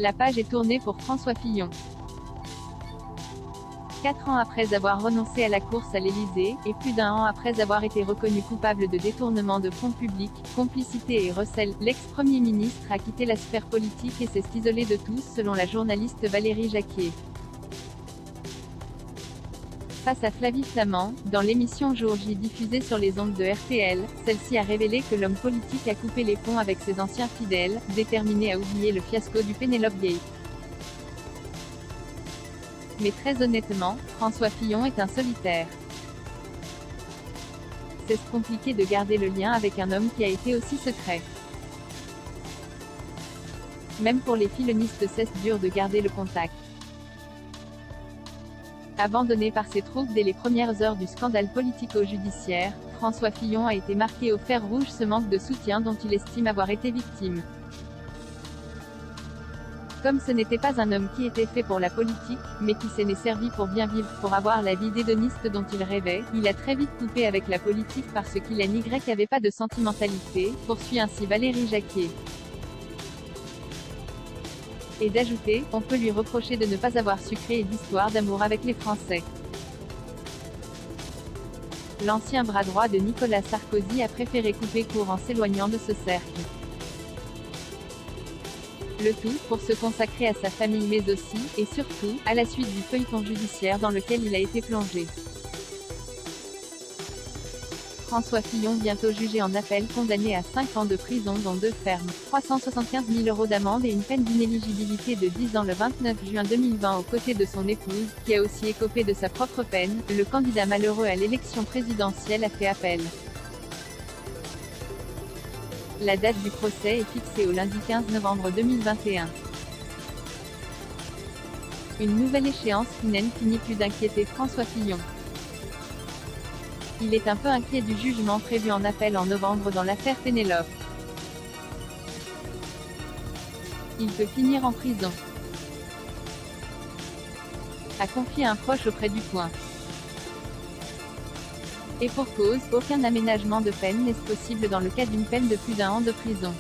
La page est tournée pour François Fillon. 4 ans après avoir renoncé à la course à l'Élysée, et plus d'1 an après avoir été reconnu coupable de détournement de fonds publics, complicité et recel, l'ex-premier ministre a quitté la sphère politique et s'est isolé de tous selon la journaliste Valérie Jacquier. Face à Flavie Flament, dans l'émission Jour J diffusée sur les ondes de RTL, celle-ci a révélé que l'homme politique a coupé les ponts avec ses anciens fidèles, déterminé à oublier le fiasco du Penelope Gate. Mais très honnêtement, François Fillon est un solitaire. C'est compliqué de garder le lien avec un homme qui a été aussi secret. Même pour les filonistes, c'est dur de garder le contact. Abandonné par ses troupes dès les premières heures du scandale politico-judiciaire, François Fillon a été marqué au fer rouge ce manque de soutien dont il estime avoir été victime. Comme ce n'était pas un homme qui était fait pour la politique, mais qui s'en est servi pour bien vivre, pour avoir la vie d'hédoniste dont il rêvait, il a très vite coupé avec la politique parce qu'il n'avait pas de sentimentalité, poursuit ainsi Valérie Jacquier. Et d'ajouter, on peut lui reprocher de ne pas avoir su créer d'histoire d'amour avec les Français. L'ancien bras droit de Nicolas Sarkozy a préféré couper court en s'éloignant de ce cercle. Le tout, pour se consacrer à sa famille mais aussi, et surtout, à la suite du feuilleton judiciaire dans lequel il a été plongé. François Fillon bientôt jugé en appel, condamné à 5 ans de prison dont 2 fermes, 375 000 € d'amende et une peine d'inéligibilité de 10 ans le 29 juin 2020 aux côtés de son épouse, qui a aussi écopé de sa propre peine, le candidat malheureux à l'élection présidentielle a fait appel. La date du procès est fixée au lundi 15 novembre 2021. Une nouvelle échéance qui n'en finit plus d'inquiéter François Fillon. Il est un peu inquiet du jugement prévu en appel en novembre dans l'affaire Penelope. Il peut finir en prison, a confié un proche auprès du Point. Et pour cause, aucun aménagement de peine n'est possible dans le cas d'une peine de plus d'1 an de prison.